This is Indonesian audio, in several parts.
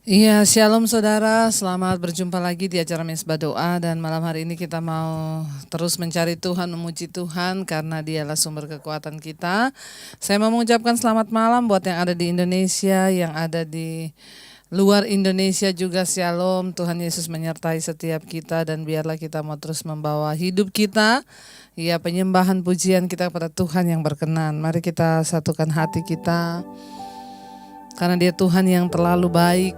Iya, shalom saudara, selamat berjumpa lagi di acara Mesbah Doa. Dan malam hari ini kita mau terus mencari Tuhan, memuji Tuhan karena Dialah sumber kekuatan kita. Saya mau mengucapkan selamat malam buat yang ada di Indonesia, yang ada di luar Indonesia juga, shalom. Tuhan Yesus menyertai setiap kita dan biarlah kita mau terus membawa hidup kita, ya, penyembahan pujian kita kepada Tuhan yang berkenan. Mari kita satukan hati kita, karena Dia Tuhan yang terlalu baik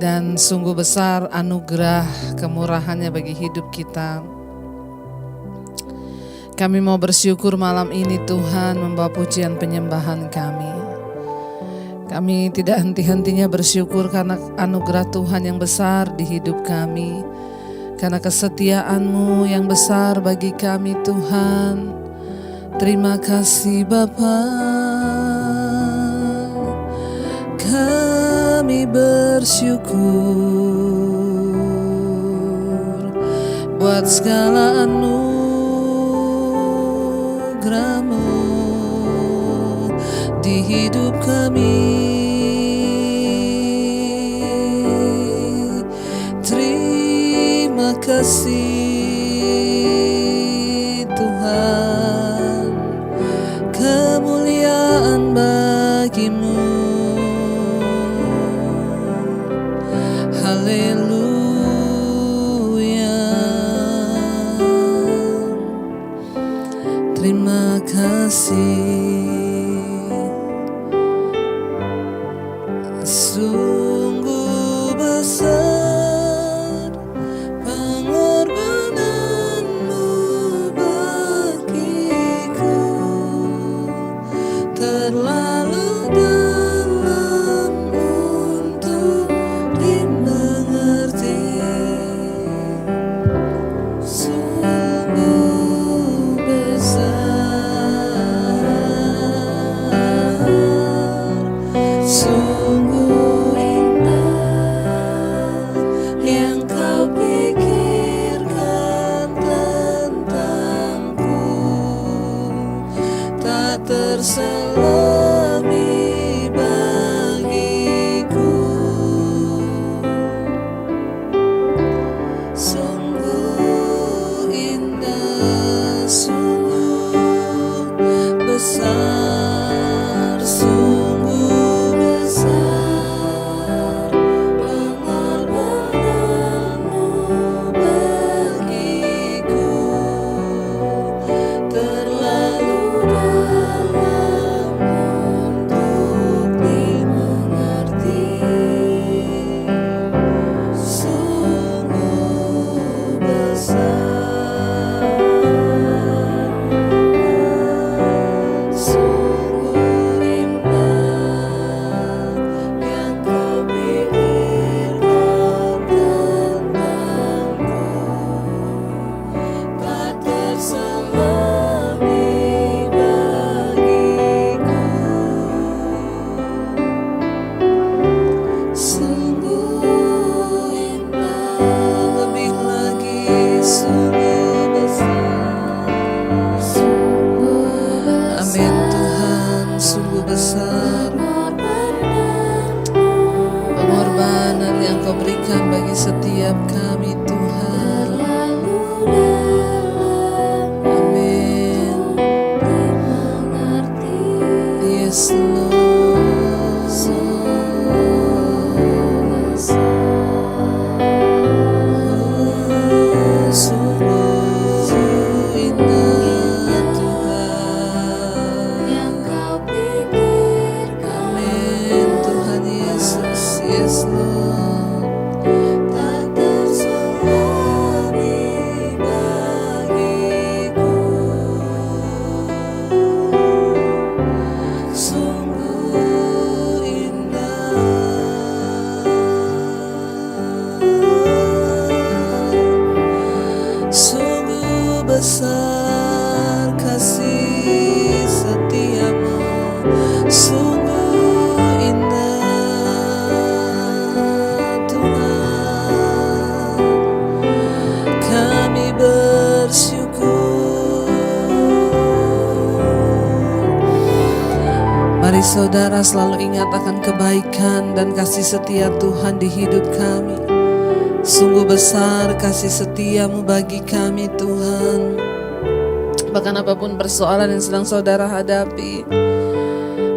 dan sungguh besar anugerah kemurahannya bagi hidup kita. Kami mau bersyukur malam ini Tuhan, membawa pujian penyembahan kami. Kami tidak henti-hentinya bersyukur karena anugerah Tuhan yang besar di hidup kami, karena kesetiaan-Mu yang besar bagi kami Tuhan. Terima kasih Bapa. Kami bersyukur buat segala anugerah-Mu di hidup kami. Terima kasih Tuhan, kemuliaan bagi-Mu. Haleluya. Terima kasih. Sungguh besar pengorbanan-Mu bagiku, terlalu dalam untuk dimengerti. Sungguh besar, sungguh indah yang Kau pikirkan tentangku, tak terselami bagiku. Sungguh indah, sungguh besar, sungguh besar pengorbanan-Mu bagiku, terlalu dalam untuk dimengerti. Sungguh besar, sungguh indah yang Kau pikirkan tentangku, tak terselami bagiku. Sungguh indah, lebih lagi sungguh besar. Amin Tuhan, sungguh besar pengorbanan yang Kau berikan bagi setiap kami Tuhan. Amin. Yes Lord. Sungguh indah Tuhan yang Kau pikirkan. Amin Tuhan Yesus. Yes Lord. Tak terselami saudara selalu ingat akan kebaikan dan kasih setia Tuhan di hidup kami. Sungguh besar kasih setiamu bagi kami Tuhan. Bahkan apapun persoalan yang sedang saudara hadapi,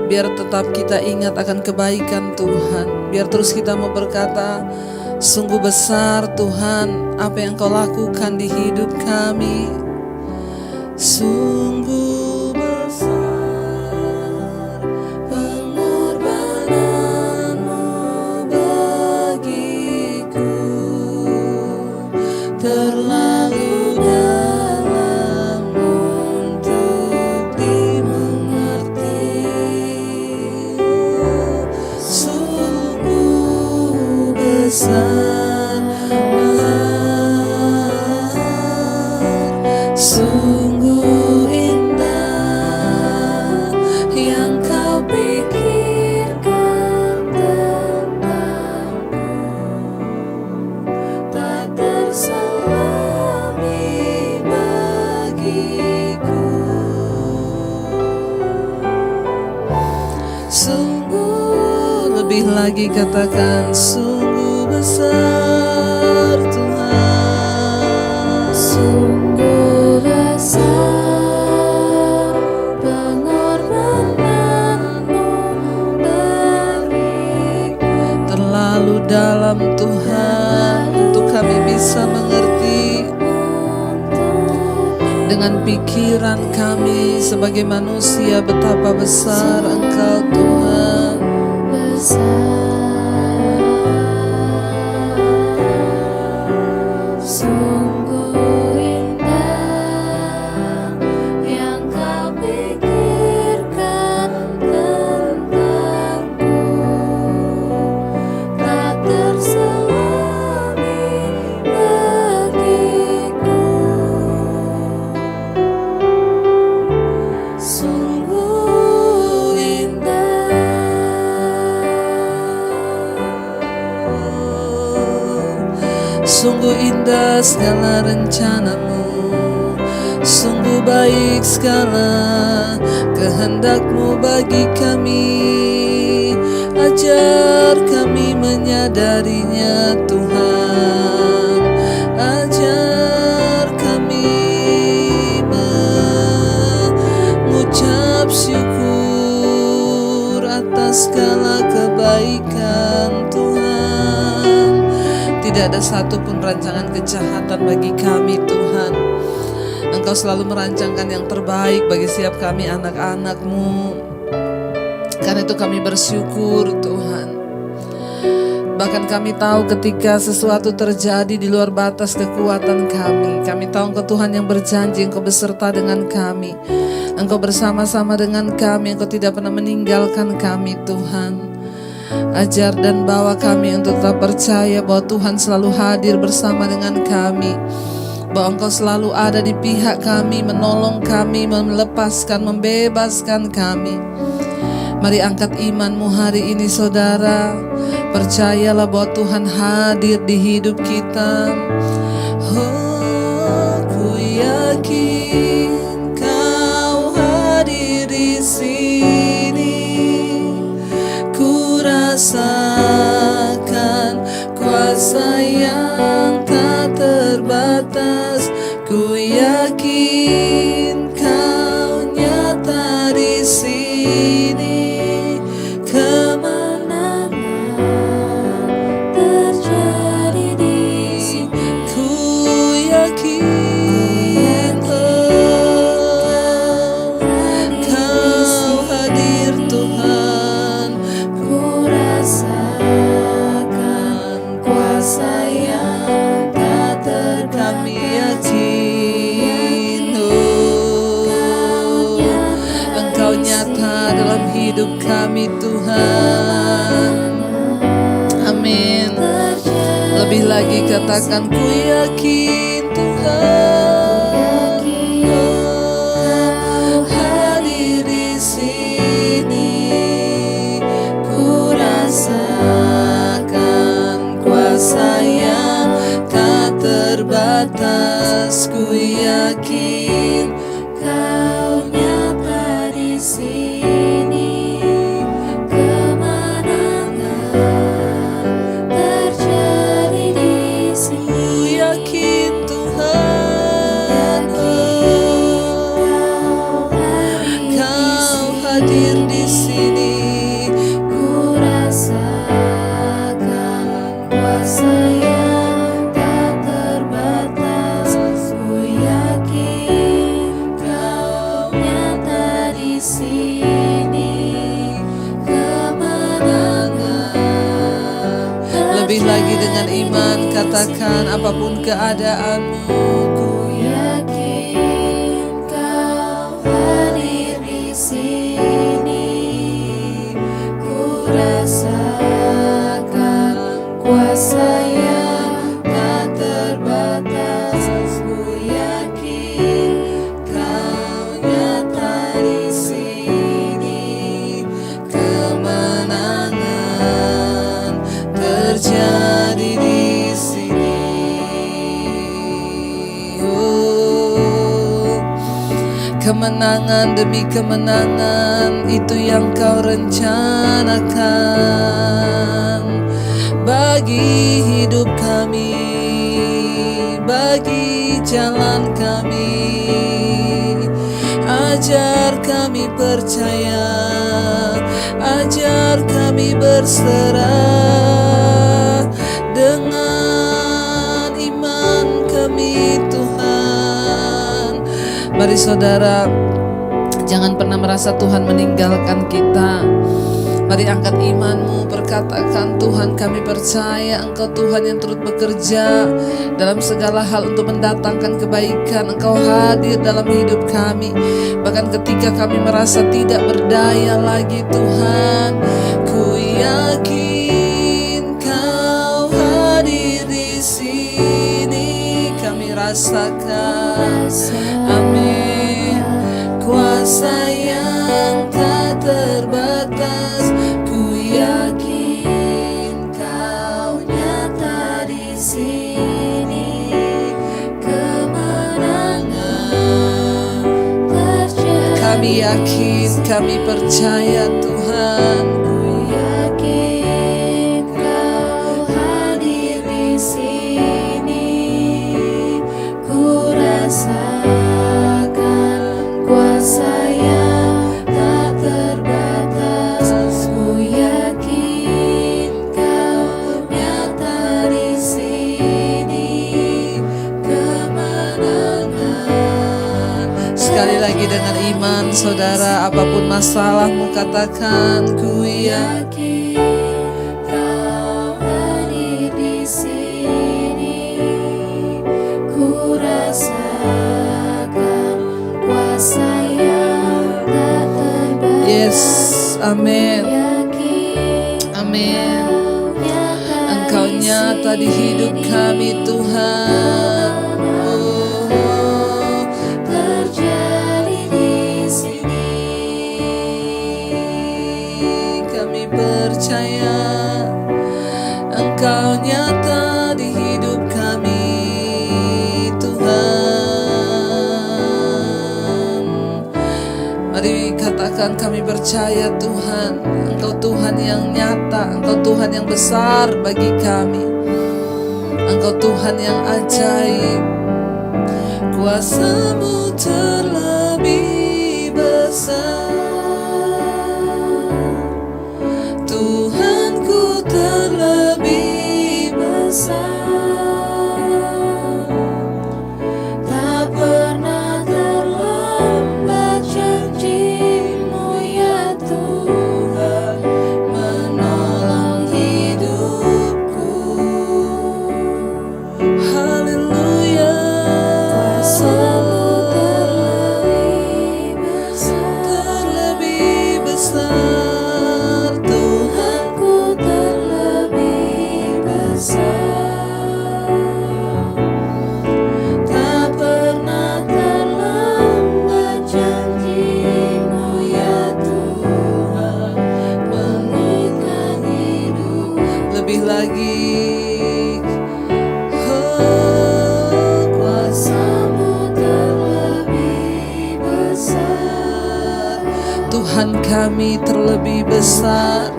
biar tetap kita ingat akan kebaikan Tuhan. Biar terus kita mau berkata, sungguh besar Tuhan apa yang Kau lakukan di hidup kami. Sungguh besar pengorbananmu bagiku, terlalu dalam untuk dimengerti. Sungguh besar, sungguh indah yang Kau pikirkan tentangku, tak terselami bagiku. Sungguh, lebih lagi katakan, sungguh besar Tuhan. Sungguh besar pengorbananmu bagiku, Terlalu dalam Tuhan untuk kami bisa mengerti dengan pikiran kami sebagai manusia betapa besar Engkau Tuhan. sungguh indah yang Kau pikirkan tentangku, tak terselami bagiku. Sungguh Sungguh indah segala rencanamu, sungguh baik segala kehendak-Mu bagi kami. Ajar kami menyadarinya Tuhan, ajar kami mengucap syukur atas segala kebaikan Tuhan. Tidak ada satupun rancangan kejahatan bagi kami Tuhan. Engkau selalu merancangkan yang terbaik bagi setiap kami anak-anak-Mu. Karena itu kami bersyukur Tuhan. Bahkan kami tahu ketika sesuatu terjadi di luar batas kekuatan kami tahu Engkau Tuhan yang berjanji, Engkau beserta dengan kami, Engkau bersama-sama dengan kami, Engkau tidak pernah meninggalkan kami Tuhan. Ajar dan bawa kami untuk tetap percaya bahwa Tuhan selalu hadir bersama dengan kami, bahwa Engkau selalu ada di pihak kami, menolong kami, melepaskan, membebaskan kami. Mari angkat imanmu hari ini saudara. Percayalah bahwa Tuhan hadir di hidup kita. Oh, ku yakin Kau hadir di sini. Ku rasakan kuasa yang tak terbatas. Ku yakin Kau nyata di sini. Kemenangan terjadi di sini. ku yakin Kau hadir Tuhan. Ku rasakan kuasa yang tak Kami terbatas. yakin Engkau nyata dalam hidup kami Tuhan. Amin. Lebih lagi katakan, ku yakin Tuhan Kau hadir di sini. Ku rasakan kuasa yang tak terbatas. Ku yakin Kau nyata di sini. Lebih lagi dengan iman katakan apapun keadaanmu. Ku yakin Kau hadir di sini. Ku rasakan kuasa yang tak terbatas. Ku yakin Kau nyata di sini. Kemenangan terjadi di sini. Oh, kemenangan demi kemenangan itu yang Kau rencanakan bagi hidup kami, bagi jalan kami. Ajar kami percaya, ajar kami berserah dengan iman kami Tuhan. Mari saudara, jangan pernah merasa Tuhan meninggalkan kita. Mari angkat imanmu, perkatakan, Tuhan kami percaya Engkau Tuhan yang turut bekerja dalam segala hal untuk mendatangkan kebaikan. Engkau hadir dalam hidup kami, bahkan ketika kami merasa tidak berdaya lagi Tuhan. Ku yakin Kau hadir di sini, kami rasakan, amin, kuasa yang tak terbatas. Ku yakin Kau nyata di sini. Kemenangan terjadi. Kami yakin, kami percaya Tuhan. Ku yakin Kau hadir di sini. Ku rasakan kuasa yang tak terbatas. Ku yakin Kau nyata di sini. Kemenangan. Sekali lagi dengan iman saudara, apapun masalahmu katakan, ku yakin. Yakin Kau hadir di sini. Ku rasakan kuasa yang tak terbatas. Yes, amin, Yakin amin. Kau Engkau nyata di hidup kami Tuhan. Oh, terjadi di sini. kami percaya Engkau nyata di hidup kami Tuhan. Mari katakan, kami percaya Tuhan, Engkau Tuhan yang nyata, Engkau Tuhan yang besar bagi kami. Engkau Tuhan yang ajaib, kuasa-Mu terlebih besar. Tuhanku terlebih besar. Tak pernah terlambat janji-Mu ya Tuhan, menolong hidupku. Haleluya. Kuasa-Mu terlebih besar. Terlebih besar Tuhan. Tuhanku terlebih besar. Tak pernah terlambat janji-Mu ya Tuhan, pulihkan hidup. Lebih lagi, Kuasa-Mu terlebih besar. Tuhan kami terlebih besar.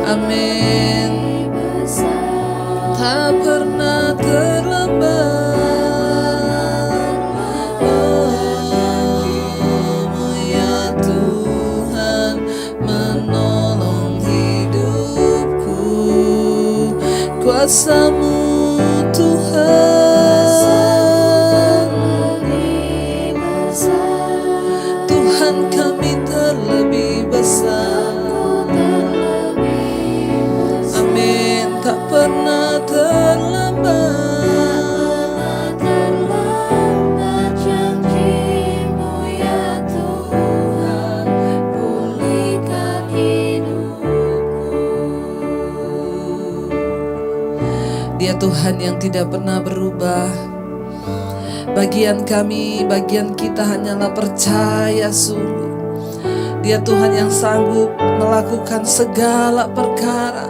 Amin. Tak pernah terlambat. Oh, ya Tuhan, menolong hidupku. Kuasa-Mu Tuhan. Tuhan kami terlebih besar. Amin. Tak pernah Dia Tuhan yang tidak pernah berubah. Bagian kami, bagian kita hanyalah percaya sungguh. Dia Tuhan yang sanggup melakukan segala perkara.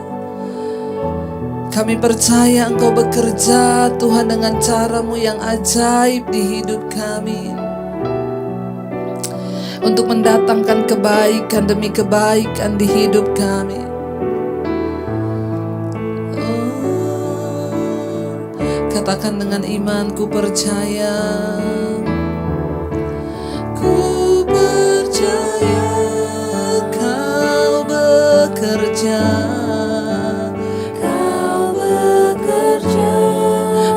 Kami percaya Engkau bekerja Tuhan dengan cara-Mu yang ajaib di hidup kami, untuk mendatangkan kebaikan demi kebaikan di hidup kami. Katakan dengan iman, ku percaya. Ku percaya Kau bekerja.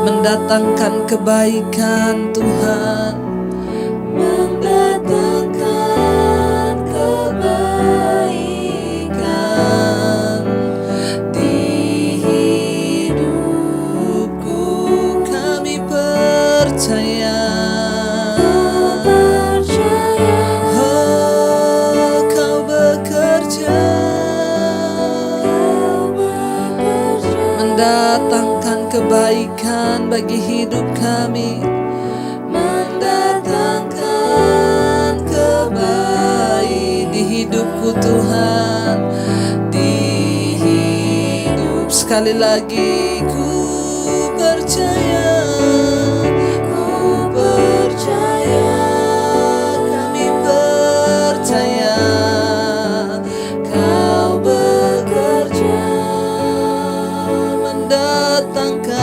Mendatangkan kebaikan Tuhan, mendatangkan kebaikan di hidupku. Kami percaya, oh, Kau bekerja, mendatangkan kebaikan bagi hidup kami, mendatangkan kebaikan di hidupku Tuhan, di hidup. Sekali lagi, ku percaya, ku percaya, kami percaya Kau bekerja, mendatangkan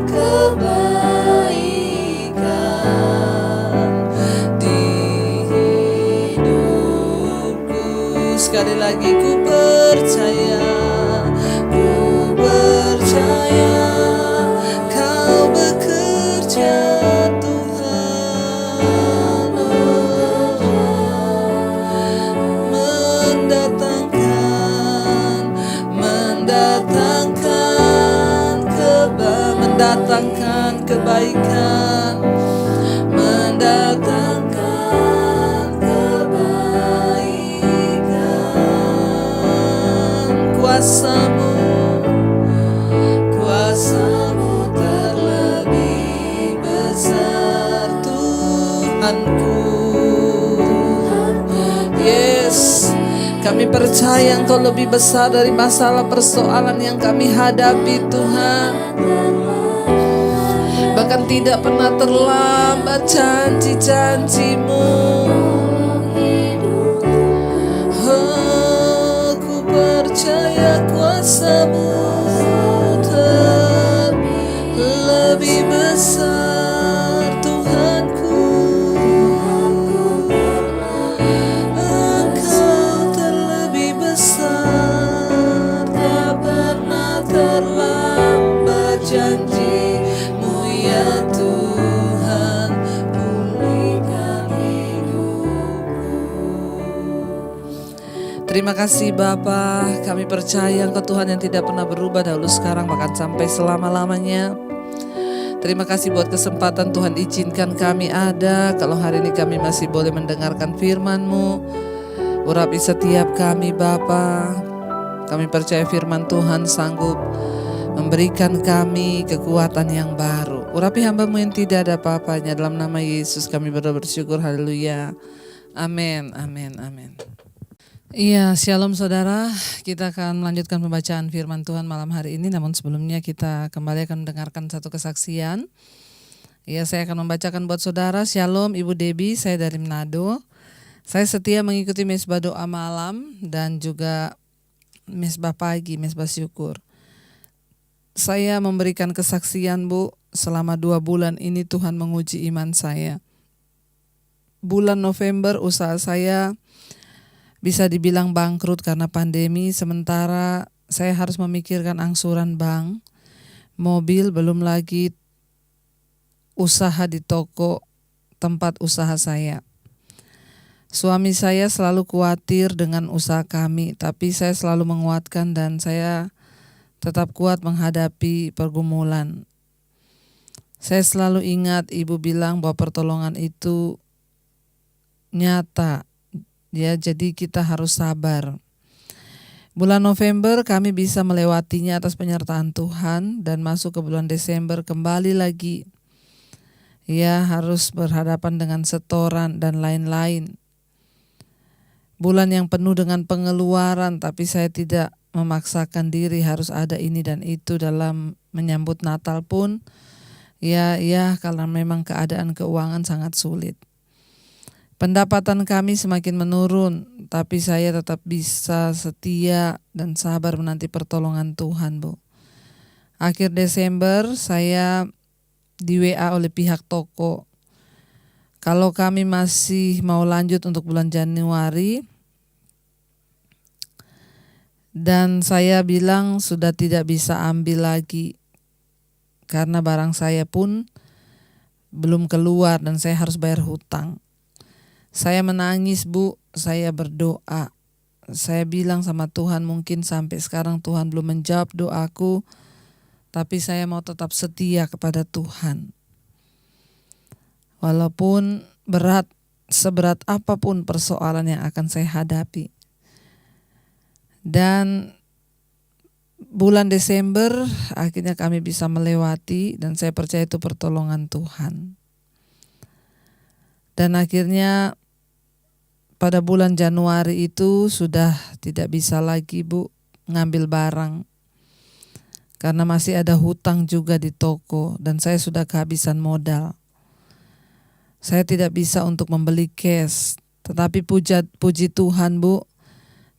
kebaikan di hidupku. Sekali lagi, ku percaya, ku percaya Kau bekerja Tuhan, mendatangkan kebaikan, mendatangkan kebaikan. Kuasa-Mu, kuasa-Mu terlebih besar Tuhanku. Yes, kami percaya Engkau lebih besar dari masalah persoalan yang kami hadapi Tuhan. Bahkan tidak pernah terlambat janji-janji-Mu. Oh, ku percaya kuasa-Mu terlebih besar Tuhanku. Engkau terlebih besar, tak pernah terlambat janji-Mu ya Tuhan, pulihkan hidupku. Terima kasih Bapa, kami percaya Engkau Tuhan yang tidak pernah berubah dahulu, sekarang, bahkan sampai selama-lamanya. Terima kasih buat kesempatan Tuhan izinkan kami ada. Kalau hari ini kami masih boleh mendengarkan firman-Mu, urapi setiap kami Bapa. Kami percaya firman Tuhan sanggup memberikan kami kekuatan yang baru. Urapi hamba-Mu yang tidak ada apa-apanya. Dalam nama Yesus kami berdoa bersyukur, haleluya. Amin, amin, amin. Iya, shalom saudara. Kita akan melanjutkan pembacaan firman Tuhan malam hari ini. Namun sebelumnya kita kembali akan mendengarkan satu kesaksian. Ya, saya akan membacakan buat saudara. Shalom Ibu Debbie, saya dari Manado. Saya setia mengikuti mesbah doa malam dan juga mesbah pagi, mesbah syukur. Saya memberikan kesaksian Bu, selama 2 bulan ini Tuhan menguji iman saya. Bulan November usaha saya bisa dibilang bangkrut karena pandemi, sementara saya harus memikirkan angsuran bank, mobil, belum lagi usaha di toko tempat usaha saya. Suami saya selalu khawatir dengan usaha kami, tapi saya selalu menguatkan dan saya tetap kuat menghadapi pergumulan. Saya selalu ingat Ibu bilang bahwa pertolongan itu nyata. Ya, jadi kita harus sabar. Bulan November kami bisa melewatinya atas penyertaan Tuhan, dan masuk ke bulan Desember kembali lagi. Ya, harus berhadapan dengan setoran dan lain-lain. Bulan yang penuh dengan pengeluaran, tapi saya tidak memaksakan diri harus ada ini dan itu dalam menyambut Natal pun. Ya, karena memang keadaan keuangan sangat sulit. Pendapatan kami semakin menurun, tapi saya tetap bisa setia dan sabar menanti pertolongan Tuhan, Bu. Akhir Desember saya di WA oleh pihak toko. Kalau kami masih mau lanjut untuk bulan Januari, dan saya bilang sudah tidak bisa ambil lagi karena barang saya pun belum keluar dan saya harus bayar hutang. Saya menangis, Bu, saya berdoa. Saya bilang sama Tuhan, mungkin sampai sekarang Tuhan belum menjawab doaku, tapi saya mau tetap setia kepada Tuhan. Walaupun berat, seberat apapun persoalan yang akan saya hadapi. Dan bulan Desember akhirnya kami bisa melewati, dan saya percaya itu pertolongan Tuhan. Dan akhirnya pada bulan Januari itu sudah tidak bisa lagi, Bu, ngambil barang. Karena masih ada hutang juga di toko dan saya sudah kehabisan modal. Saya tidak bisa untuk membeli cash. Tetapi puji Tuhan, Bu,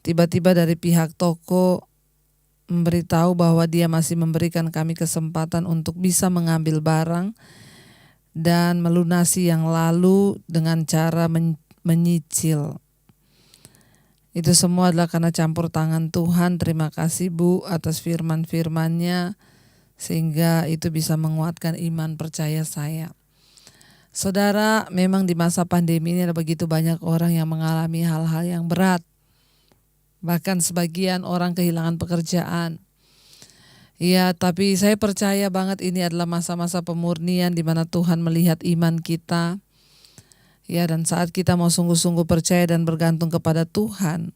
tiba-tiba dari pihak toko memberitahu bahwa dia masih memberikan kami kesempatan untuk bisa mengambil barang dan melunasi yang lalu dengan cara menyicil. Itu semua adalah karena campur tangan Tuhan. Terima kasih, Bu, atas firman-firman-Nya sehingga itu bisa menguatkan iman percaya saya. Saudara, memang di masa pandemi ini ada begitu banyak orang yang mengalami hal-hal yang berat. Bahkan sebagian orang kehilangan pekerjaan. Ya, tapi saya percaya banget ini adalah masa-masa pemurnian di mana Tuhan melihat iman kita. Ya, dan saat kita mau sungguh-sungguh percaya dan bergantung kepada Tuhan,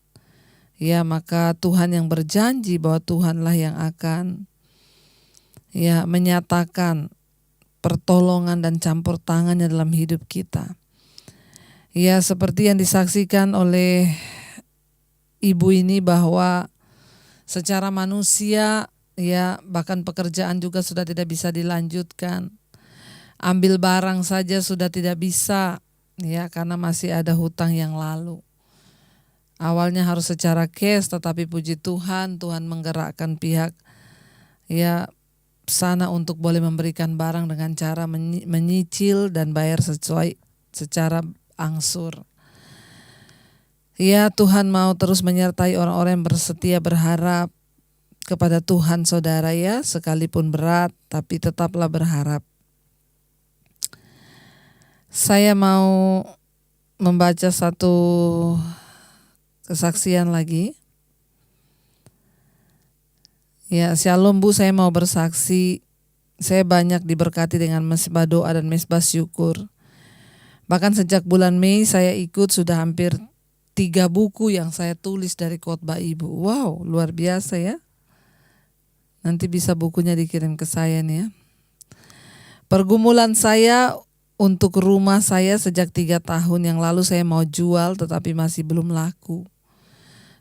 ya, maka Tuhan yang berjanji bahwa Tuhanlah yang akan menyatakan pertolongan dan campur tangannya dalam hidup kita. Ya, seperti yang disaksikan oleh ibu ini bahwa secara manusia, ya, bahkan pekerjaan juga sudah tidak bisa dilanjutkan. Ambil barang saja sudah tidak bisa. Ya, karena masih ada hutang yang lalu. Awalnya harus secara cash, tetapi puji Tuhan, Tuhan menggerakkan pihak sana untuk boleh memberikan barang dengan cara menyicil dan bayar secara angsur. Ya, Tuhan mau terus menyertai orang-orang yang bersetia berharap kepada Tuhan, saudara, ya, sekalipun berat, tapi tetaplah berharap. Saya mau membaca satu kesaksian lagi. Ya, shalom, Bu, saya mau bersaksi. Saya banyak diberkati dengan mesbah doa dan mesbah syukur. Bahkan sejak bulan Mei saya ikut sudah hampir 3 buku yang saya tulis dari khotbah Ibu. Wow, luar biasa ya. Nanti bisa bukunya dikirim ke saya nih ya. Pergumulan saya untuk rumah saya sejak 3 tahun yang lalu saya mau jual tetapi masih belum laku.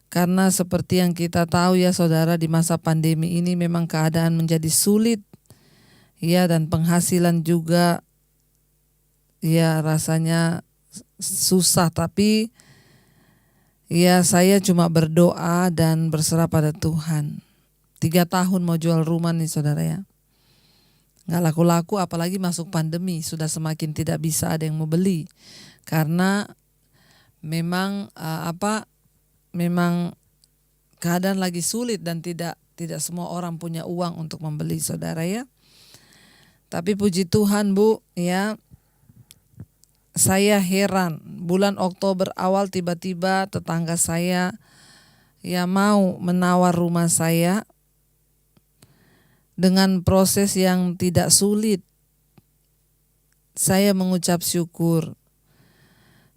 Karena seperti yang kita tahu ya saudara, di masa pandemi ini memang keadaan menjadi sulit. Ya, dan penghasilan juga ya rasanya susah, tapi ya saya cuma berdoa dan berserah pada Tuhan. 3 tahun mau jual rumah nih saudara ya. Nggak laku-laku, apalagi masuk pandemi, sudah semakin tidak bisa ada yang mau beli. Karena memang memang keadaan lagi sulit dan tidak semua orang punya uang untuk membeli, saudara ya. Tapi puji Tuhan, Bu, ya, saya heran. Bulan Oktober awal tiba-tiba tetangga saya ya mau menawar rumah saya dengan proses yang tidak sulit. Saya mengucap syukur.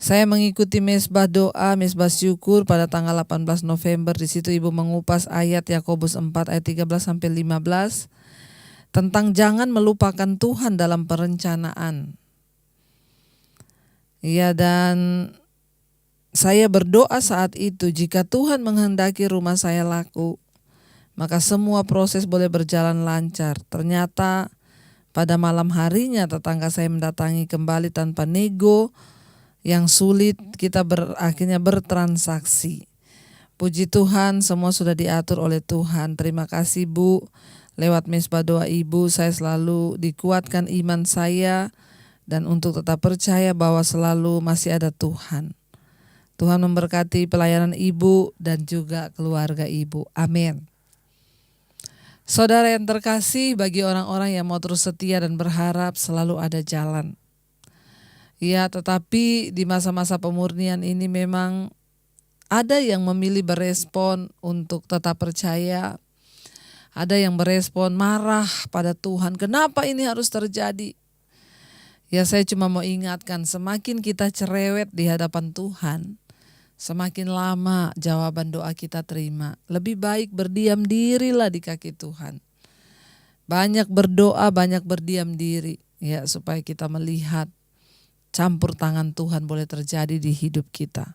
Saya mengikuti mesbah doa, mesbah syukur pada tanggal 18 November. Di situ Ibu mengupas ayat Yakobus 4 ayat 13 sampai 15 tentang jangan melupakan Tuhan dalam perencanaan. Ya, dan saya berdoa saat itu, jika Tuhan menghendaki rumah saya laku, maka semua proses boleh berjalan lancar. Ternyata pada malam harinya tetangga saya mendatangi kembali tanpa nego yang sulit, kita akhirnya bertransaksi. Puji Tuhan, semua sudah diatur oleh Tuhan. Terima kasih Bu, lewat mesbah doa Ibu saya selalu dikuatkan iman saya, dan untuk tetap percaya bahwa selalu masih ada Tuhan. Tuhan memberkati pelayanan Ibu dan juga keluarga Ibu. Amin. Saudara yang terkasih, bagi orang-orang yang mau terus setia dan berharap, selalu ada jalan. Ya, tetapi di masa-masa pemurnian ini memang ada yang memilih berespon untuk tetap percaya. Ada yang berespon marah pada Tuhan. Kenapa ini harus terjadi? Ya, saya cuma mau ingatkan, semakin kita cerewet di hadapan Tuhan, semakin lama jawaban doa kita terima. Lebih baik berdiam dirilah di kaki Tuhan. Banyak berdoa, banyak berdiam diri, ya, supaya kita melihat campur tangan Tuhan boleh terjadi di hidup kita.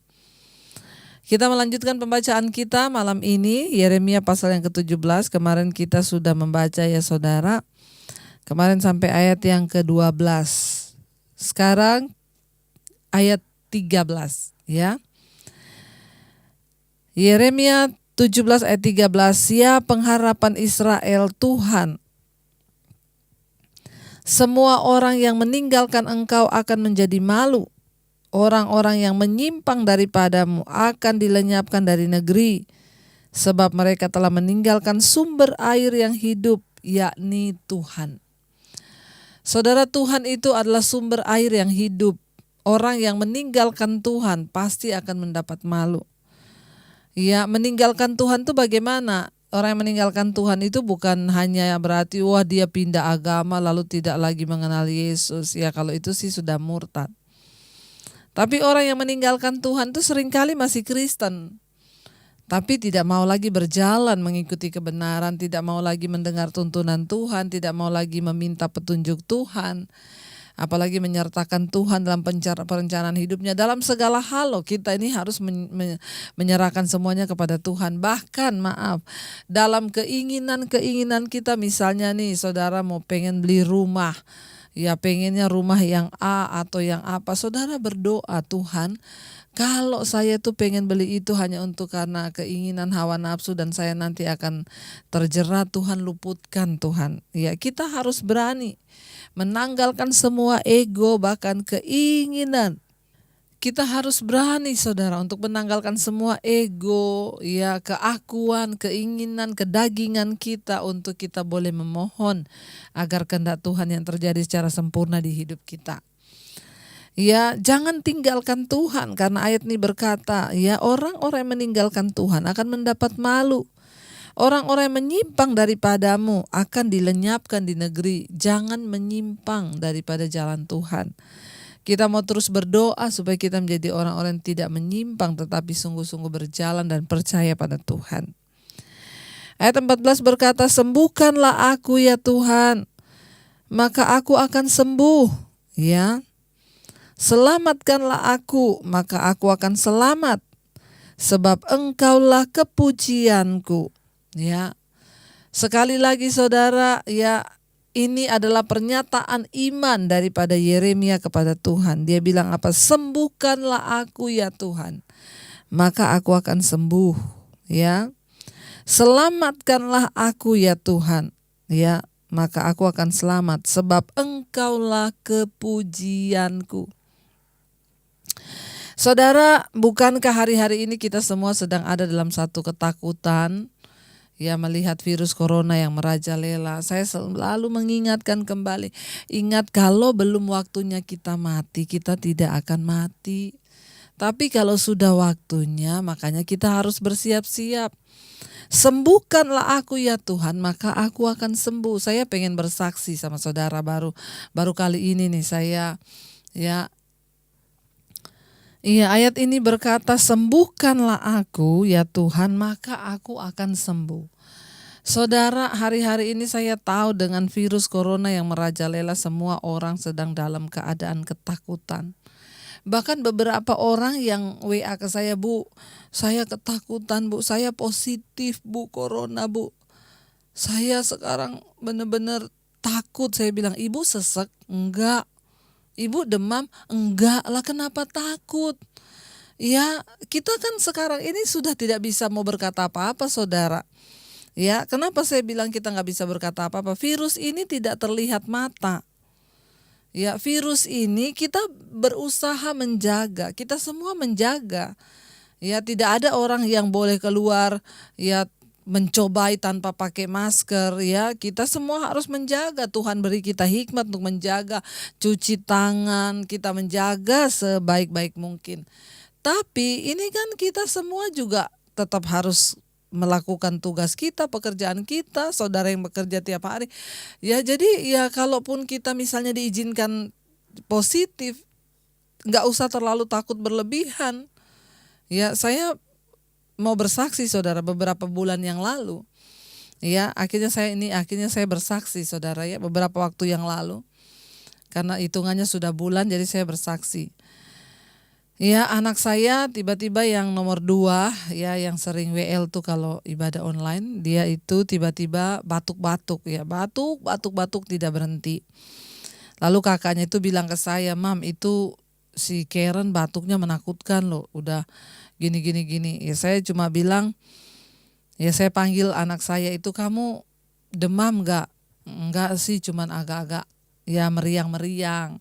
Kita melanjutkan pembacaan kita malam ini, Yeremia pasal yang ke-17. Kemarin kita sudah membaca ya saudara, kemarin sampai ayat yang ke-12. Sekarang ayat 13 ya. Yeremia 17 ayat 13, ya pengharapan Israel Tuhan, semua orang yang meninggalkan engkau akan menjadi malu. Orang-orang yang menyimpang daripadamu akan dilenyapkan dari negeri, sebab mereka telah meninggalkan sumber air yang hidup, yakni Tuhan. Saudara, Tuhan itu adalah sumber air yang hidup. Orang yang meninggalkan Tuhan pasti akan mendapat malu. Ya, meninggalkan Tuhan itu bagaimana? Orang yang meninggalkan Tuhan itu bukan hanya berarti wah dia pindah agama lalu tidak lagi mengenal Yesus. Ya, kalau itu sih sudah murtad. Tapi orang yang meninggalkan Tuhan itu seringkali masih Kristen, tapi tidak mau lagi berjalan mengikuti kebenaran, tidak mau lagi mendengar tuntunan Tuhan, tidak mau lagi meminta petunjuk Tuhan, apalagi menyertakan Tuhan dalam perencanaan hidupnya. Dalam segala hal kita ini harus menyerahkan semuanya kepada Tuhan. Bahkan dalam keinginan kita, misalnya nih saudara mau pengen beli rumah, ya pengennya rumah yang A atau yang apa, saudara berdoa, Tuhan, kalau saya tuh pengen beli itu hanya untuk karena keinginan hawa nafsu dan saya nanti akan terjerat, Tuhan luputkan Tuhan. Ya, kita harus berani menanggalkan semua ego, bahkan keinginan. Kita harus berani saudara untuk menanggalkan semua ego, ya keakuan, keinginan, kedagingan kita untuk kita boleh memohon agar kehendak Tuhan yang terjadi secara sempurna di hidup kita. Ya, jangan tinggalkan Tuhan, karena ayat ini berkata, ya orang-orang yang meninggalkan Tuhan akan mendapat malu. Orang-orang yang menyimpang daripadamu akan dilenyapkan di negeri. Jangan menyimpang daripada jalan Tuhan. Kita mau terus berdoa supaya kita menjadi orang-orang yang tidak menyimpang, tetapi sungguh-sungguh berjalan dan percaya pada Tuhan. Ayat 14 berkata, sembuhkanlah aku ya Tuhan, maka aku akan sembuh. Ya, selamatkanlah aku, maka aku akan selamat, sebab engkaulah kepujianku. Ya, sekali lagi saudara, ya ini adalah pernyataan iman daripada Yeremia kepada Tuhan. Dia bilang apa? Sembuhkanlah aku ya Tuhan, maka aku akan sembuh. Ya, selamatkanlah aku ya Tuhan, ya maka aku akan selamat, sebab engkaulah kepujianku. Saudara, bukankah hari-hari ini kita semua sedang ada dalam satu ketakutan, ya melihat virus corona yang merajalela? Saya selalu mengingatkan kembali, ingat kalau belum waktunya kita mati, kita tidak akan mati. Tapi kalau sudah waktunya, makanya kita harus bersiap-siap. Sembuhkanlah aku ya Tuhan, maka aku akan sembuh. Saya pengen bersaksi sama saudara, baru kali ini nih saya ya Iya, ayat ini berkata, sembuhkanlah aku ya Tuhan, maka aku akan sembuh. Saudara, hari-hari ini saya tahu dengan virus corona yang merajalela, semua orang sedang dalam keadaan ketakutan. Bahkan beberapa orang yang WA ke saya, Bu, saya ketakutan, Bu, saya positif, Bu, corona, Bu. Saya sekarang benar-benar takut. Saya bilang, Ibu sesek? Enggak. Ibu demam? Enggak lah, kenapa takut? Ya, kita kan sekarang ini sudah tidak bisa mau berkata apa-apa, saudara. Ya, kenapa saya bilang kita nggak bisa berkata apa-apa? Virus ini tidak terlihat mata. Ya, virus ini kita berusaha menjaga, kita semua menjaga. Ya, tidak ada orang yang boleh keluar ya mencobai tanpa pakai masker ya. Kita semua harus menjaga. Tuhan beri kita hikmat untuk menjaga, cuci tangan, kita menjaga sebaik-baik mungkin. Tapi ini kan kita semua juga tetap harus melakukan tugas kita, pekerjaan kita, saudara yang bekerja tiap hari. Ya, jadi ya kalaupun kita misalnya diizinkan positif, nggak usah terlalu takut berlebihan. Ya, saya mau bersaksi, saudara, beberapa bulan yang lalu. Ya, akhirnya saya bersaksi, saudara, ya, beberapa waktu yang lalu. Karena hitungannya sudah bulan, jadi saya bersaksi. Ya, anak saya tiba-tiba yang nomor 2, ya, yang sering WL tuh kalau ibadah online, dia itu tiba-tiba batuk-batuk, ya, batuk tidak berhenti. Lalu kakaknya itu bilang ke saya, Mam, itu si Karen batuknya menakutkan loh, udah gini. Ya, saya cuma bilang, ya, saya panggil anak saya itu, kamu demam gak? Enggak sih, cuman agak-agak ya meriang-meriang.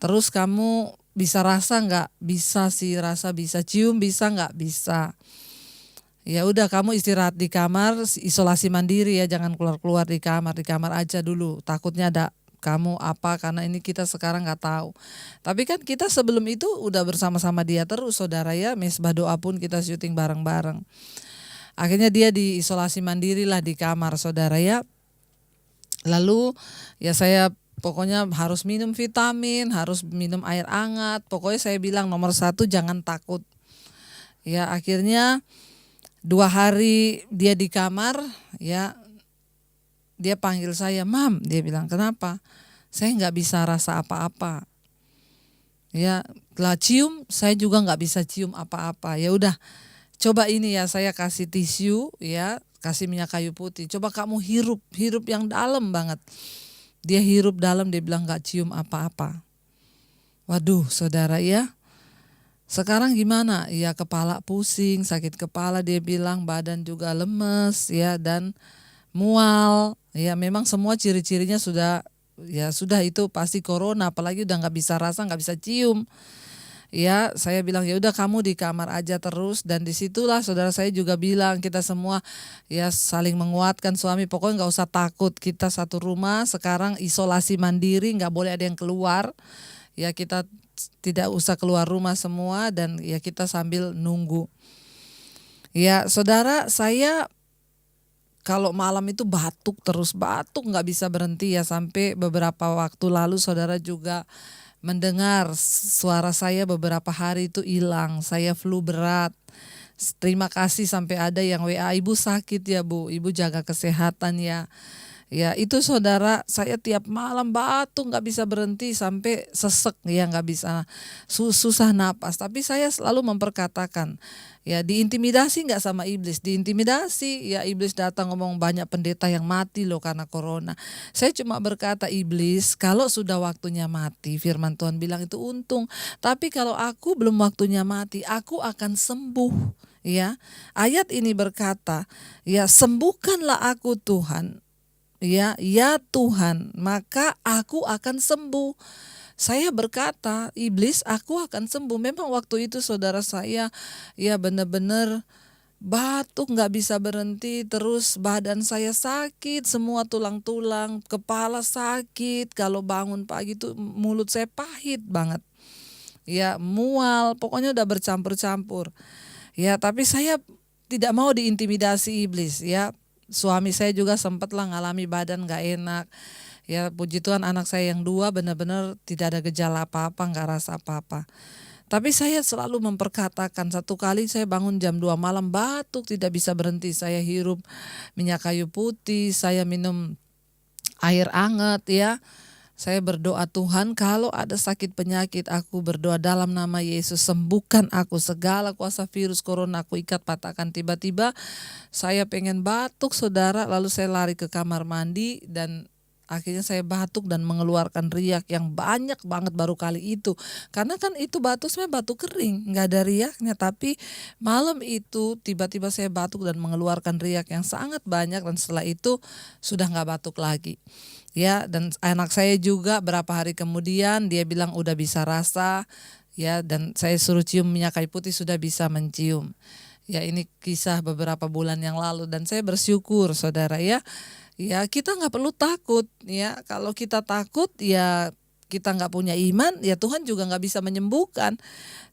Terus kamu bisa rasa nggak? Bisa sih, rasa bisa. Cium bisa nggak? Bisa. Ya udah, kamu istirahat di kamar, isolasi mandiri ya, jangan keluar-keluar di kamar aja dulu. Takutnya ada kamu apa, karena ini kita sekarang nggak tahu. Tapi kan kita sebelum itu udah bersama-sama dia terus, saudara, ya. Mesbah doa pun kita syuting bareng-bareng. Akhirnya dia diisolasi mandiri lah di kamar, saudara, ya. Lalu ya saya pokoknya harus minum vitamin, harus minum air hangat. Pokoknya saya bilang nomor 1 jangan takut. Ya, akhirnya 2 hari dia di kamar, ya, dia panggil saya, Mam, dia bilang, kenapa? Saya nggak bisa rasa apa-apa. Ya, lah cium, saya juga nggak bisa cium apa-apa. Ya udah, coba ini ya, saya kasih tisu, ya, kasih minyak kayu putih. Coba kamu hirup yang dalam banget. Dia hirup dalam, dia bilang gak cium apa-apa. Waduh, saudara, ya. Sekarang gimana? Ya, kepala pusing, sakit kepala, dia bilang, badan juga lemes, ya, dan mual. Ya, memang semua ciri-cirinya sudah itu pasti corona, apalagi udah nggak bisa rasa, nggak bisa cium. Ya, saya bilang ya udah, kamu di kamar aja terus. Dan disitulah saudara saya juga bilang, kita semua ya saling menguatkan, suami pokoknya nggak usah takut, kita satu rumah sekarang isolasi mandiri, nggak boleh ada yang keluar. Ya, kita tidak usah keluar rumah semua, dan ya kita sambil nunggu. Ya, saudara, saya kalau malam itu batuk terus, batuk nggak bisa berhenti ya, sampai beberapa waktu lalu saudara juga mendengar suara saya beberapa hari itu hilang, saya flu berat. Terima kasih sampai ada yang WA, Ibu sakit ya Bu, Ibu jaga kesehatan ya. Ya itu saudara, saya tiap malam batuk nggak bisa berhenti sampai sesek ya, nggak bisa, susah napas. Tapi saya selalu memperkatakan, ya diintimidasi nggak sama iblis, diintimidasi ya, iblis datang ngomong banyak pendeta yang mati loh karena corona. Saya cuma berkata, iblis kalau sudah waktunya mati, firman Tuhan bilang itu untung. Tapi kalau aku belum waktunya mati, aku akan sembuh. Ya, ayat ini berkata, ya sembuhkanlah aku Tuhan. Ya Tuhan, maka aku akan sembuh. Saya berkata, iblis, aku akan sembuh. Memang waktu itu saudara saya ya benar-benar batuk nggak bisa berhenti, terus badan saya sakit, semua tulang-tulang, kepala sakit, kalau bangun pagi tuh mulut saya pahit banget. Ya, mual, pokoknya udah bercampur-campur. Ya, tapi saya tidak mau diintimidasi iblis, ya. Suami saya juga sempatlah ngalami badan gak enak. Ya, puji Tuhan anak saya yang 2 benar-benar tidak ada gejala apa-apa, gak rasa apa-apa. Tapi saya selalu memperkatakan, satu kali saya bangun jam 2 malam batuk tidak bisa berhenti. Saya hirup minyak kayu putih, saya minum air hangat ya. Saya berdoa, Tuhan kalau ada sakit penyakit, aku berdoa dalam nama Yesus, sembuhkan aku, segala kuasa virus corona aku ikat patahkan. Tiba-tiba saya pengen batuk saudara, lalu saya lari ke kamar mandi dan akhirnya saya batuk dan mengeluarkan riak yang banyak banget baru kali itu. Karena kan itu batuk sebenarnya batuk kering, nggak ada riaknya. Tapi malam itu tiba-tiba saya batuk dan mengeluarkan riak yang sangat banyak, dan setelah itu sudah nggak batuk lagi. Ya, dan anak saya juga berapa hari kemudian dia bilang udah bisa rasa, ya, dan saya suruh cium minyak kayu putih sudah bisa mencium. Ya, ini kisah beberapa bulan yang lalu dan saya bersyukur saudara ya. Ya, kita nggak perlu takut ya. Kalau kita takut ya kita nggak punya iman, ya Tuhan juga nggak bisa menyembuhkan.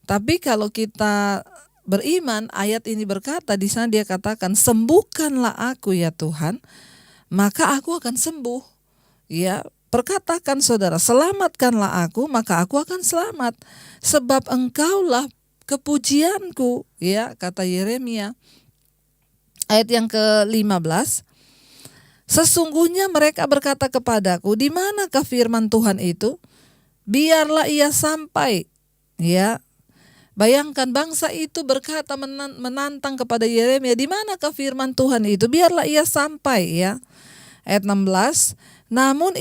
Tapi kalau kita beriman, ayat ini berkata, di sana dia katakan, sembuhkanlah aku ya Tuhan, maka aku akan sembuh. Ya, perkatakan saudara, selamatkanlah aku, maka aku akan selamat. Sebab engkaulah kepujianku, ya, kata Yeremia. Ayat yang ke-15. Sesungguhnya mereka berkata kepadaku, di manakah firman Tuhan itu? Biarlah ia sampai. Ya, bayangkan bangsa itu berkata menantang kepada Yeremia, di manakah firman Tuhan itu? Biarlah ia sampai, ya. Ayat 16. Namun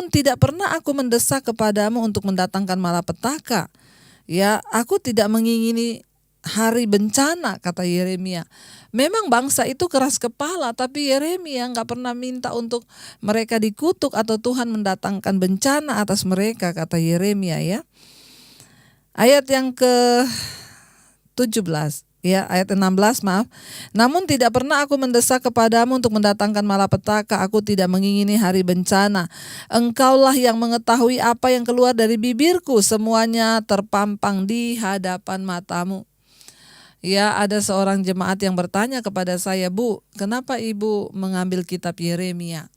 tidak pernah aku mendesak kepadamu untuk mendatangkan malapetaka. Ya, aku tidak mengingini hari bencana, kata Yeremia. Memang bangsa itu keras kepala, tapi Yeremia nggak pernah minta untuk mereka dikutuk atau Tuhan mendatangkan bencana atas mereka, kata Yeremia ya. Ayat yang ke-17. Ya, ayat 16 maaf. Namun tidak pernah aku mendesak kepadamu untuk mendatangkan malapetaka, aku tidak mengingini hari bencana. Engkaulah yang mengetahui apa yang keluar dari bibirku, semuanya terpampang di hadapan matamu. Ya, ada seorang jemaat yang bertanya kepada saya, Bu, kenapa ibu mengambil kitab Yeremia?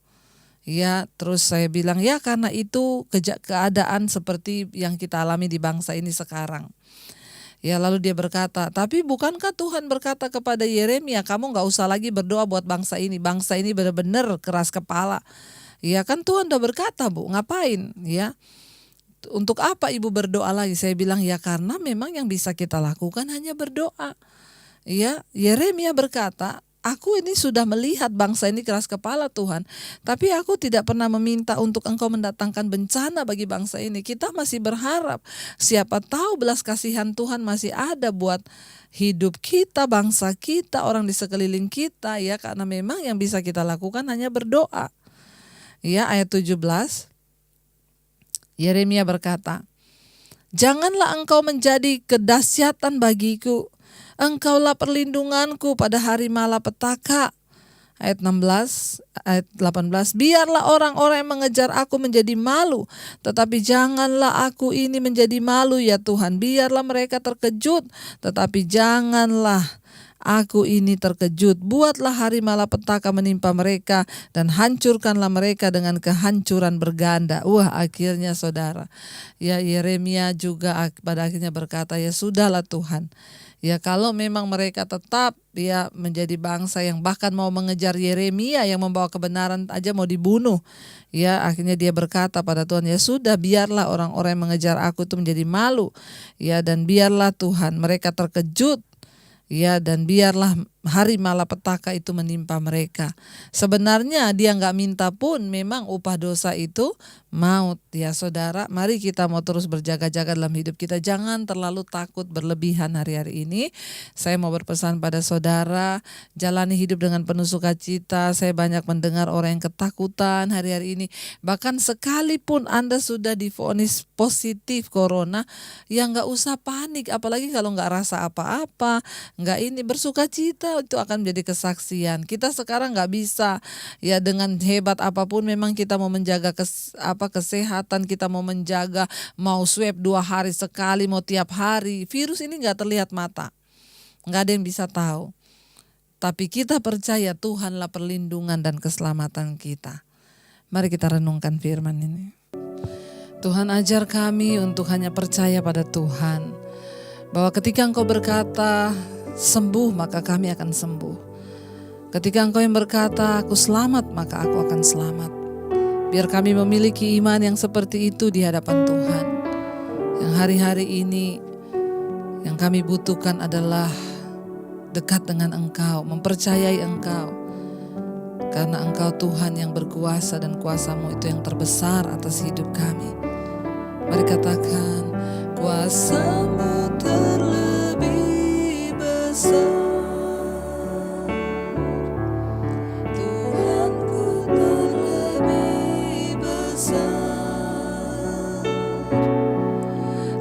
Ya, terus saya bilang, ya karena itu keadaan seperti yang kita alami di bangsa ini sekarang. Ya, lalu dia berkata, tapi bukankah Tuhan berkata kepada Yeremia, kamu gak usah lagi berdoa buat bangsa ini benar-benar keras kepala. Ya kan Tuhan udah berkata, Bu, ngapain? Ya, untuk apa ibu berdoa lagi? Saya bilang, ya karena memang yang bisa kita lakukan hanya berdoa. Ya, Yeremia berkata, aku ini sudah melihat bangsa ini keras kepala Tuhan, tapi aku tidak pernah meminta untuk engkau mendatangkan bencana bagi bangsa ini. Kita masih berharap, siapa tahu belas kasihan Tuhan masih ada buat hidup kita, bangsa kita, orang di sekeliling kita ya, karena memang yang bisa kita lakukan hanya berdoa. Ya, ayat 17. Yeremia berkata, janganlah engkau menjadi kedahsyatan bagiku. Engkaulah perlindunganku pada hari malapetaka. Ayat 16, ayat 18. Biarlah orang-orang yang mengejar aku menjadi malu, tetapi janganlah aku ini menjadi malu ya Tuhan. Biarlah mereka terkejut, tetapi janganlah aku ini terkejut. Buatlah hari malapetaka menimpa mereka dan hancurkanlah mereka dengan kehancuran berganda. Wah, akhirnya saudara, ya Yeremia juga pada akhirnya berkata, ya sudahlah Tuhan. Ya kalau memang mereka tetap ya menjadi bangsa yang bahkan mau mengejar Yeremia yang membawa kebenaran aja mau dibunuh. Ya akhirnya dia berkata pada Tuhan, ya sudah biarlah orang-orang yang mengejar aku itu menjadi malu. Ya dan biarlah Tuhan mereka terkejut. Ya dan biarlah hari malapetaka itu menimpa mereka. Sebenarnya dia nggak minta pun, memang upah dosa itu maut. Ya saudara, mari kita mau terus berjaga-jaga dalam hidup kita. Jangan terlalu takut berlebihan hari-hari ini. Saya mau berpesan pada saudara, jalani hidup dengan penuh sukacita. Saya banyak mendengar orang yang ketakutan hari-hari ini. Bahkan sekalipun Anda sudah divonis positif corona, ya nggak usah panik. Apalagi kalau nggak rasa apa-apa, nggak ini, bersukacita, itu akan menjadi kesaksian. Kita sekarang nggak bisa ya dengan hebat apapun, memang kita mau menjaga kesehatan, kita mau menjaga, mau swab 2 hari sekali, mau tiap hari. Virus ini nggak terlihat mata, nggak ada yang bisa tahu. Tapi kita percaya Tuhanlah perlindungan dan keselamatan kita. Mari kita renungkan firman ini. Tuhan, ajar kami untuk hanya percaya pada Tuhan, bahwa ketika Engkau berkata sembuh, maka kami akan sembuh. Ketika Engkau yang berkata aku selamat, maka aku akan selamat. Biar kami memiliki iman yang seperti itu di hadapan Tuhan. Yang hari-hari ini yang kami butuhkan adalah dekat dengan Engkau, mempercayai Engkau. Karena Engkau Tuhan yang berkuasa dan kuasa-Mu itu yang terbesar atas hidup kami. Mari katakan, kuasa-Mu terlebih besar. Tuhanku terlebih besar.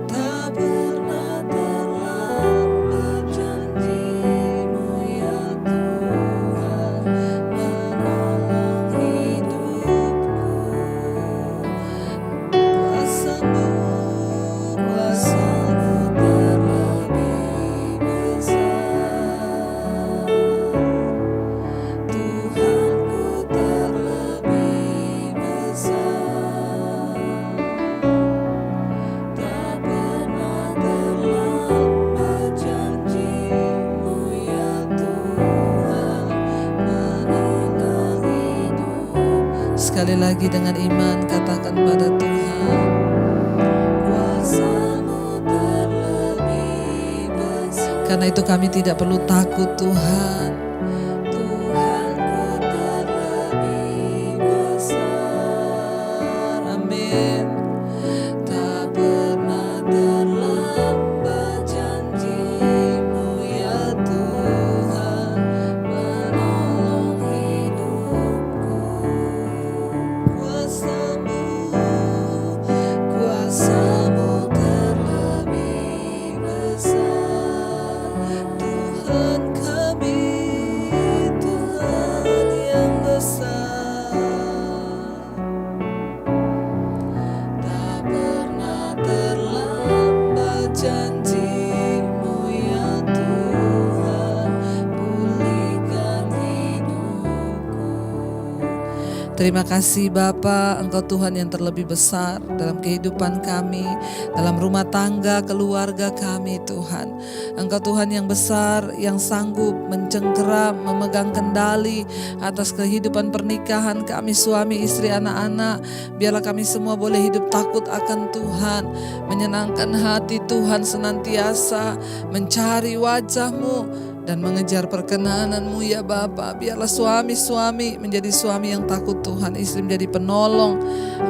Tak pernah terlambat janji-Mu ya Tuhan, menolong hidupku. Kuasa-Mu terlebih besar. Tuhanku terlebih besar. Tak pernah terlambat janji-Mu ya Tuhan, menolong hidup. Sekali lagi dengan iman katakan pada Tuhan, kuasa-Mu terlebih besar. Karena itu kami tidak perlu takut Tuhan. Tuhanku terlebih besar. Amin. Tak pernah terlambat janji-Mu ya Tuhan, menolong hidupku. Kuasa-Mu terlebih besar. Tuhan kami, Tuhan yang besar. Tak pernah terlambat janji-Mu ya Tuhan, pulihkan hidupku. Terima kasih Bapa, Engkau Tuhan yang terlebih besar dalam kehidupan kami, dalam rumah tangga, keluarga kami Tuhan. Engkau Tuhan yang besar, yang sanggup mencengkeram, memegang kendali atas kehidupan pernikahan kami, suami, istri, anak-anak. Biarlah kami semua boleh hidup takut akan Tuhan, menyenangkan hati Tuhan senantiasa, mencari wajah-Mu dan mengejar perkenanan-Mu ya Bapa. Biarlah suami-suami menjadi suami yang takut Tuhan, istri menjadi penolong,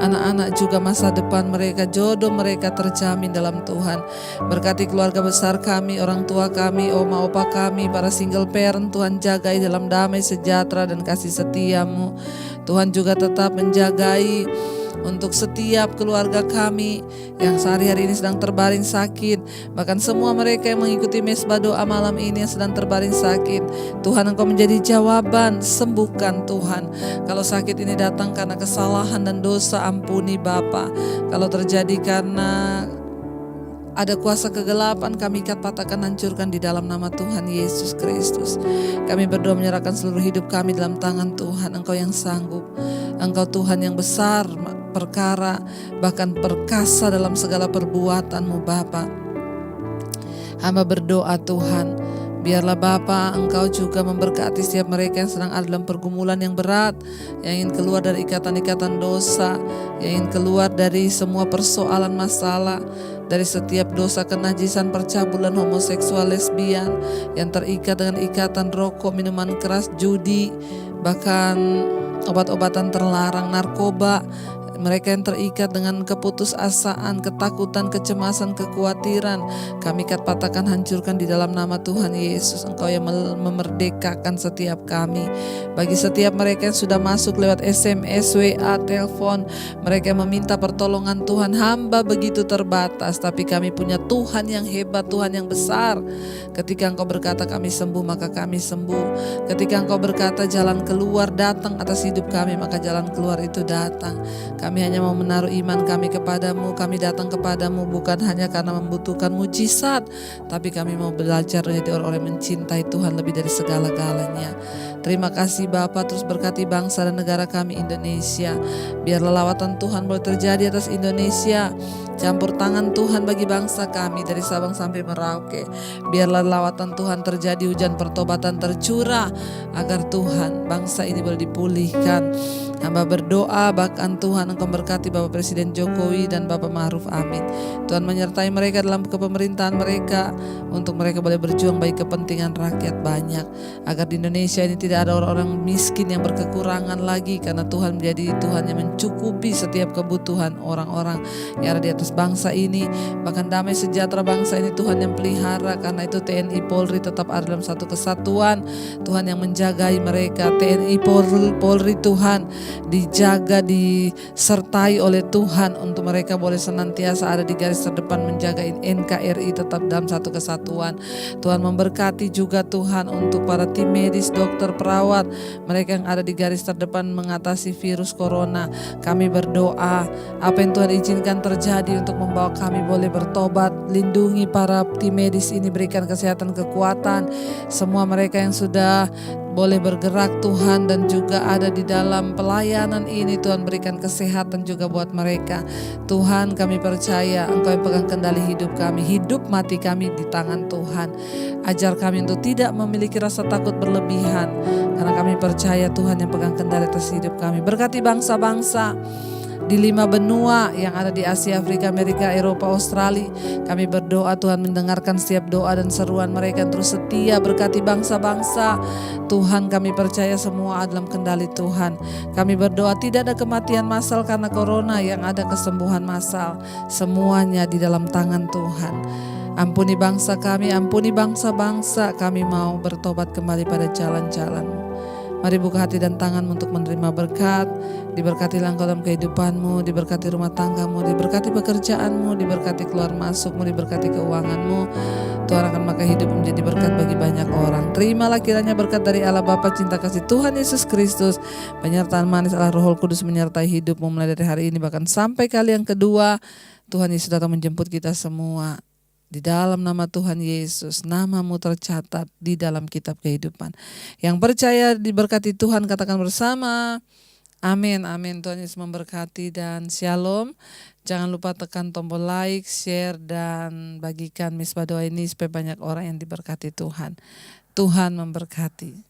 anak-anak juga masa depan mereka, jodoh mereka terjamin dalam Tuhan. Berkati keluarga besar kami, orang tua kami, oma opa kami, para single parent, Tuhan jagai dalam damai sejahtera dan kasih setia-Mu. Tuhan juga tetap menjagai untuk setiap keluarga kami yang sehari-hari ini sedang terbaring sakit, bahkan semua mereka yang mengikuti mesbah doa malam ini yang sedang terbaring sakit. Tuhan, Engkau menjadi jawaban, sembuhkan Tuhan. Kalau sakit ini datang karena kesalahan dan dosa, ampuni Bapa. Kalau terjadi karena ada kuasa kegelapan, kami patahkan, hancurkan di dalam nama Tuhan Yesus Kristus. Kami berdoa menyerahkan seluruh hidup kami dalam tangan Tuhan. Engkau yang sanggup, Engkau Tuhan yang besar perkara, bahkan perkasa dalam segala perbuatan-Mu Bapa. Hamba berdoa Tuhan, biarlah Bapa Engkau juga memberkati setiap mereka yang sedang ada dalam pergumulan yang berat, yang ingin keluar dari ikatan-ikatan dosa, yang ingin keluar dari semua persoalan masalah, dari setiap dosa kenajisan, percabulan, homoseksual, lesbian, yang terikat dengan ikatan rokok, minuman keras, judi, bahkan obat-obatan terlarang, narkoba. Mereka yang terikat dengan keputusasaan, ketakutan, kecemasan, kekhawatiran, kami patahkan, hancurkan di dalam nama Tuhan Yesus. Engkau yang memerdekakan setiap kami. Bagi setiap mereka yang sudah masuk lewat SMS, WA, telepon, mereka yang meminta pertolongan Tuhan, hamba begitu terbatas, tapi kami punya Tuhan yang hebat, Tuhan yang besar. Ketika Engkau berkata kami sembuh, maka kami sembuh. Ketika Engkau berkata jalan keluar datang atas hidup kami, maka jalan keluar itu datang. Kami hanya mau menaruh iman kami kepadamu. Kami datang kepadamu bukan hanya karena membutuhkan mujizat, tapi kami mau belajar menjadi orang-orang yang mencintai Tuhan lebih dari segala-galanya. Terima kasih Bapa, terus berkati bangsa dan negara kami Indonesia. Biarlah lawatan Tuhan boleh terjadi atas Indonesia. Campur tangan Tuhan bagi bangsa kami dari Sabang sampai Merauke. Biarlah lawatan Tuhan terjadi, hujan pertobatan tercurah agar Tuhan bangsa ini boleh dipulihkan. Hamba berdoa bahkan Tuhan Engkau berkati Bapak Presiden Jokowi dan Bapak Ma'ruf Amin. Tuhan menyertai mereka dalam kepemerintahan mereka, untuk mereka boleh berjuang bagi kepentingan rakyat banyak, agar di Indonesia ini tidak ada orang-orang miskin yang berkekurangan lagi, karena Tuhan menjadi Tuhan yang mencukupi setiap kebutuhan orang-orang yang ada di atas bangsa ini. Bahkan damai sejahtera bangsa ini Tuhan yang pelihara, karena itu TNI Polri tetap ada dalam satu kesatuan. Tuhan yang menjagai mereka, TNI Polri Tuhan dijaga, disertai oleh Tuhan, untuk mereka boleh senantiasa ada di garis terdepan menjaga NKRI tetap dalam satu kesatuan. Tuhan memberkati juga Tuhan untuk para tim medis, dokter, perawat, mereka yang ada di garis terdepan mengatasi virus corona. Kami berdoa apa yang Tuhan izinkan terjadi untuk membawa kami boleh bertobat. Lindungi para tim medis ini, berikan kesehatan, kekuatan. Semua mereka yang sudah boleh bergerak Tuhan dan juga ada di dalam pelayanan ini, Tuhan berikan kesehatan juga buat mereka. Tuhan, kami percaya Engkau yang pegang kendali hidup kami. Hidup mati kami di tangan Tuhan. Ajar kami untuk tidak memiliki rasa takut berlebihan, karena kami percaya Tuhan yang pegang kendali atas hidup kami. Berkati bangsa-bangsa di 5 benua yang ada di Asia, Afrika, Amerika, Eropa, Australia. Kami berdoa Tuhan mendengarkan setiap doa dan seruan mereka yang terus setia. Berkati bangsa-bangsa. Tuhan, kami percaya semua dalam kendali Tuhan. Kami berdoa tidak ada kematian massal karena corona, yang ada kesembuhan massal. Semuanya di dalam tangan Tuhan. Ampuni bangsa kami, ampuni bangsa-bangsa. Kami mau bertobat kembali pada jalan-jalan-Mu. Mari buka hati dan tanganmu untuk menerima berkat. Diberkatilah engkau dalam kehidupanmu, diberkati rumah tanggamu, diberkati pekerjaanmu, diberkati keluar masukmu, diberkati keuanganmu. Tuhan akan pakai hidup menjadi berkat bagi banyak orang. Terimalah kiranya berkat dari Allah Bapa, cinta kasih Tuhan Yesus Kristus, penyertaan manis Allah Roh Kudus menyertai hidupmu mulai dari hari ini bahkan sampai kali yang kedua. Tuhan Yesus datang menjemput kita semua. Di dalam nama Tuhan Yesus, namamu tercatat di dalam kitab kehidupan. Yang percaya diberkati Tuhan, katakan bersama, amin, amin. Tuhan Yesus memberkati dan shalom. Jangan lupa tekan tombol like, share, dan bagikan misbah doa ini supaya banyak orang yang diberkati Tuhan. Tuhan memberkati.